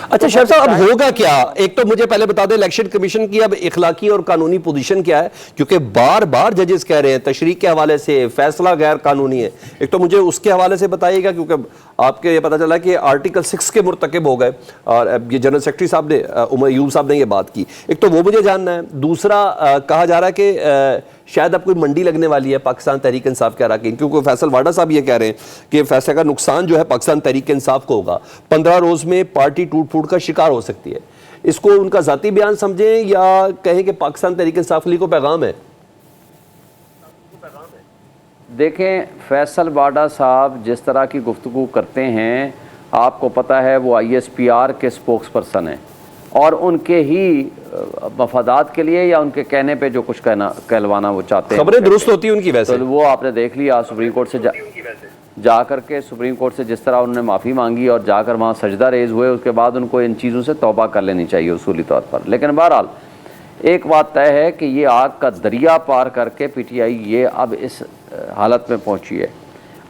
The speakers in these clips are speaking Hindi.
अच्छा शहर साहब, अब होगा क्या? एक तो मुझे पहले बता दें इलेक्शन कमीशन की अब इखलाकी और कानूनी पोजीशन क्या है, क्योंकि बार बार जजेस कह रहे हैं तशरीह के हवाले से फैसला गैर कानूनी है। एक तो मुझे उसके हवाले से बताइएगा, क्योंकि आपके ये पता चला कि आर्टिकल 6 के मुर्तकिब हो गए और ये जनरल सेक्रेटरी साहब ने, उमर अयूब साहब ने ये बात की। एक तो वो मुझे जानना है। दूसरा कहा जा रहा है कि शायद अब कोई मंडी लगने वाली है पाकिस्तान तहरीक इंसाफ के अरकान, क्योंकि फैसल वाडा साहब ये कह रहे हैं कि फैसले का नुकसान जो है पाकिस्तान तहरीक इंसाफ को होगा, 15 रोज में पार्टी टूट फूट का शिकार हो सकती है। इसको उनका जाती बयान समझें या कहें कि पाकिस्तान तहरीक इंसाफ के लिए को पैगाम है? देखें, फैसल वाडा साहब जिस तरह की गुफ्तगू करते हैं, आपको पता है वो ISPR के स्पोक्स पर्सन हैं और उनके ही मफादात के लिए या उनके कहने पे जो कुछ कहलवाना वो चाहते हैं, खबरें दुरुस्त होती हैं उनकी। वैसे तो वो आपने देख लिया सुप्रीम कोर्ट से जा करके सुप्रीम कोर्ट से जिस तरह उन्होंने माफ़ी मांगी और जाकर वहाँ सजदा रेज हुए, उसके बाद उनको इन चीज़ों से तौबा कर लेनी चाहिए उसूली तौर पर। लेकिन बहरहाल एक बात तय है कि ये आग का दरिया पार करके PTI ये अब इस हालत में पहुंची है।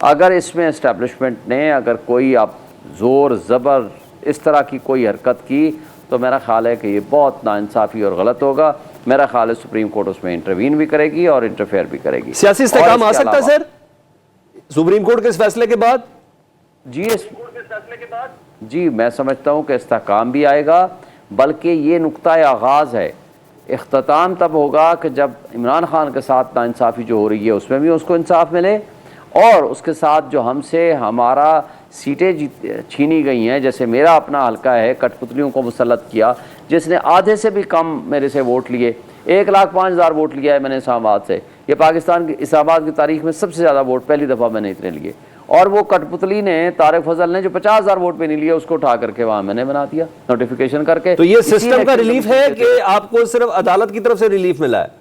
अगर इसमें इस्टेब्लिशमेंट ने अगर कोई अब ज़ोर ज़बर इस तरह की कोई हरकत की तो मेरा ख्याल है कि ये बहुत नाइंसाफ़ी और गलत होगा। मेरा ख्याल है सुप्रीम कोर्ट उसमें इंटरवीन भी करेगी और इंटरफेयर भी करेगी। सियासी इस्तेहकाम आ सकता है सर सुप्रीम कोर्ट के इस फैसले के बाद? जी मैं समझता हूँ कि इस्तेहकाम भी आएगा, बल्कि ये नुक्ता आगाज़ है। इख्तिताम तब होगा कि जब इमरान खान के साथ नाइंसाफ़ी जो हो रही है उसमें भी उसको इंसाफ मिले, और उसके साथ जो हमसे हमारा सीटें छीनी गई हैं, जैसे मेरा अपना हल्का है, कठपुतलियों को मुसल्लत किया, जिसने आधे से भी कम मेरे से वोट लिए, 1,05,000 वोट लिया है मैंने इस्लामाबाद से। ये पाकिस्तान की इस्लामाबाद की तारीख में सबसे ज़्यादा वोट पहली दफ़ा मैंने इतने लिए। और वो कठपुतली ने, तारिक फजल ने, जो 50,000 वोट पे नहीं लिया, उसको उठा करके वहाँ मैंने बना दिया नोटिफिकेशन करके। तो ये सिस्टम का रिलीफ है कि आपको सिर्फ अदालत की तरफ से रिलीफ मिला है?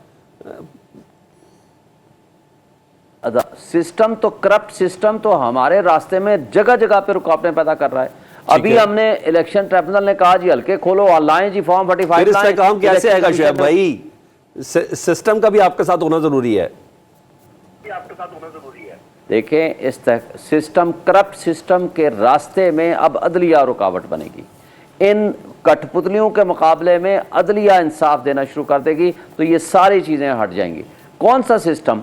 सिस्टम तो करप्ट सिस्टम तो हमारे रास्ते में जगह जगह पे रुकावटें पैदा कर रहा है। अभी हमने इलेक्शन ट्रिब्यूनल ने कहा जी हल्के खोलो, ऑनलाइन जी फॉर्म 45 लाएं। काम कैसे आएगा शुएब भाई? सिस्टम का भी आपके साथ होना जरूरी है। देखें, इस सिस्टम, करप्ट सिस्टम के रास्ते में अब अदलिया रुकावट बनेगी। इन कठपुतलियों के मुकाबले में अदलिया इंसाफ देना शुरू कर देगी तो ये सारी चीज़ें हट जाएंगी। कौन सा सिस्टम?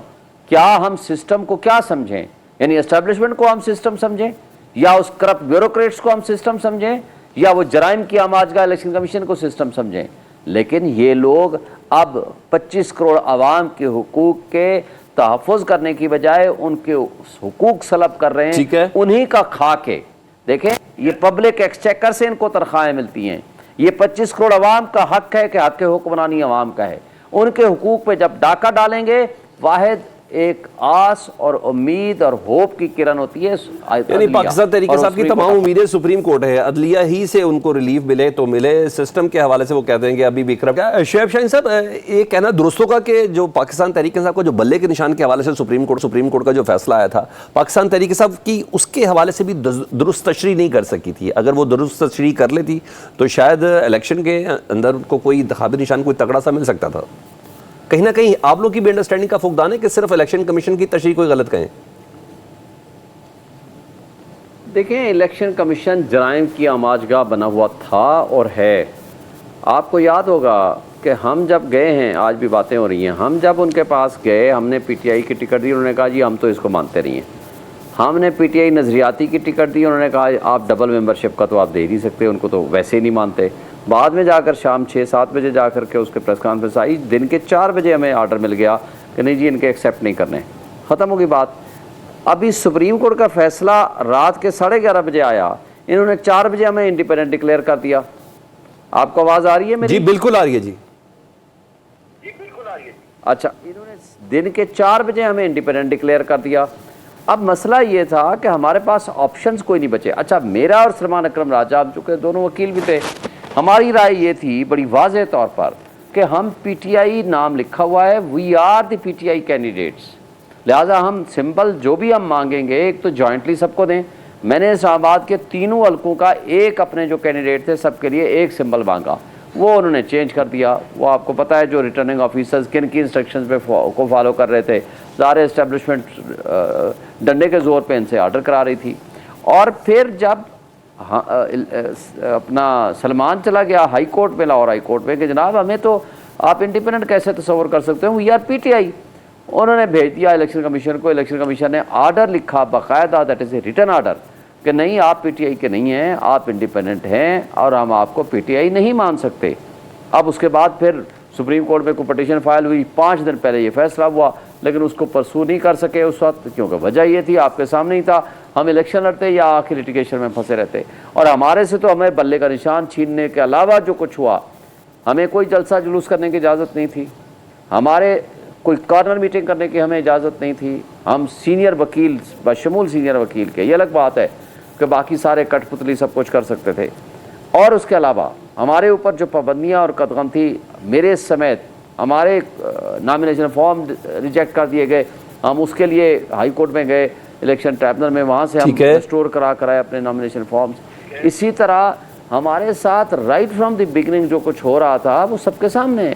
क्या हम सिस्टम को क्या समझें, यानी एस्टेब्लिशमेंट को हम सिस्टम समझें, या उस करप्ट ब्यूरोक्रेट्स को हम सिस्टम समझें, या वो जराइम की आमाजगा इलेक्शन कमीशन को सिस्टम समझें? लेकिन ये लोग अब 25 करोड़ आवाम के हुकूक के तहफ़्फ़ुज़ करने की बजाय उनके हुकूक सलब कर रहे हैं, उन्हीं का खा के। देखें, ये पब्लिक एक्सचेकर से इनको तनख्वाहें मिलती हैं। ये 25 करोड़ आवाम का हक है कि हक हुक्मरानी आवाम का है। उनके हुकूक पे जब डाका डालेंगे, वाहिद एक आस और उम्मीद और होप की किरण होती है। यानी पाकिस्तान तहरीक इंसाफ की तमाम उम्मीदें सुप्रीम कोर्ट है, अदलिया ही से उनको रिलीफ मिले तो मिले। सिस्टम के हवाले से वो कहते हैं कि अभी बिखरा क्या। शुएब शाहीन साहब, ये कहना दुरुस्त होगा कि जो पाकिस्तान तहरीक इंसाफ को जो बल्ले के निशान के हवाले से सुप्रीम कोर्ट का जो फैसला आया था, पाकिस्तान तहरीक इंसाफ की उसके हवाले से भी दुरुस्त तशरीह नहीं कर सकी थी। अगर वो दुरुस्त तशरीह कर लेती तो शायद इलेक्शन के अंदर उनको कोई इंतखाबी निशान कोई तगड़ा सा मिल सकता था। कहीं ना कहीं आप लोग की भी अंडरस्टैंडिंग का फुकदान है कि सिर्फ इलेक्शन कमीशन की तशरीह कोई गलत कहें? देखें, इलेक्शन कमीशन जराइम की आमाजगाह बना हुआ था और है। आपको याद होगा कि हम जब गए हैं, आज भी बातें हो रही हैं, हम जब उनके पास गए, हमने PTI की टिकट दी, उन्होंने कहा जी हम तो इसको मानते नहीं हैं। हमने PTI नज़रियाती की टिकट दी, उन्होंने कहा आप डबल मेंबरशिप का तो आप दे ही नहीं सकते, उनको तो वैसे ही नहीं मानते। बाद में जाकर शाम 6-7 बजे जा कर के उसके प्रेस कॉन्फ्रेंस आई, दिन के 4 बजे हमें आर्डर मिल गया कि नहीं जी इनके एक्सेप्ट नहीं करने, ख़त्म हो गई बात। अभी सुप्रीम कोर्ट का फैसला रात के 11:30 बजे आया, इन्होंने 4 बजे हमें इंडिपेंडेंट डिक्लेयर कर दिया। आपको आवाज़ आ रही है मेरी? जी बिल्कुल आ रही है। जी बिल्कुल आ रही है। अच्छा, इन्होंने दिन के 4 बजे हमें इंडिपेंडेंट डिक्लेयर कर दिया। अब मसला ये था कि हमारे पास ऑप्शंस कोई नहीं बचे। अच्छा, मेरा और सलमान अकरम राजा, हम चूँकि दोनों वकील भी थे, हमारी राय ये थी बड़ी वाज़ेह तौर पर कि हम PTI नाम लिखा हुआ है, we are the PTI candidates, लिहाजा हम सिंबल जो भी हम मांगेंगे एक तो जॉइंटली सबको दें। मैंने इस्लामाबाद के तीनों हल्कों का एक अपने जो कैंडिडेट थे सबके लिए एक सिंबल मांगा, वो उन्होंने चेंज कर दिया। वो आपको पता है जो रिटर्निंग ऑफिसर्स किन की इंस्ट्रक्शंस पे को फॉलो कर रहे थे, सारे इस्टेब्लिशमेंट डंडे के ज़ोर पे इनसे ऑर्डर करा रही थी। और फिर जब हाँ, अपना सलमान चला गया हाई कोर्ट में, लाहौर हाई कोर्ट में कि जनाब हमें तो आप इंडिपेंडेंट कैसे तस्वर कर सकते हो, वी आर पीटीआई। उन्होंने भेज दिया इलेक्शन कमीशन को, इलेक्शन कमीशन ने आर्डर लिखा बाकायदा, that is a written order, कि नहीं आप पीटीआई के नहीं हैं, आप इंडिपेंडेंट हैं और हम आपको पीटीआई नहीं मान सकते। अब उसके बाद फिर सुप्रीम कोर्ट में कोई पटिशन फाइल हुई, 5 दिन पहले ये फैसला हुआ, लेकिन उसको परसू नहीं कर सके उस वक्त, क्योंकि वजह ये थी आपके सामने ही था, हम इलेक्शन लड़ते या आखिर लिटिगेशन में फंसे रहते। और हमारे से तो हमें बल्ले का निशान छीनने के अलावा जो कुछ हुआ, हमें कोई जलसा जुलूस करने की इजाज़त नहीं थी, हमारे कोई कॉर्नर मीटिंग करने की हमें इजाज़त नहीं थी। हम सीनियर वकील बशमूल सीनियर वकील के, ये अलग बात है कि बाकी सारे कठपुतली सब कुछ कर सकते थे, और उसके अलावा हमारे ऊपर जो पाबंदियाँ और कदगम थी, मेरे समेत हमारे नॉमिनेशन फॉर्म रिजेक्ट कर दिए गए, हम उसके लिए हाई कोर्ट में गए इलेक्शन ट्राइब्यूनल में, वहाँ से हम रिस्टोर कराए अपने नॉमिनेशन फॉर्म्स। इसी तरह हमारे साथ राइट फ्रॉम द बिगिनिंग जो कुछ हो रहा था वो सबके सामने है।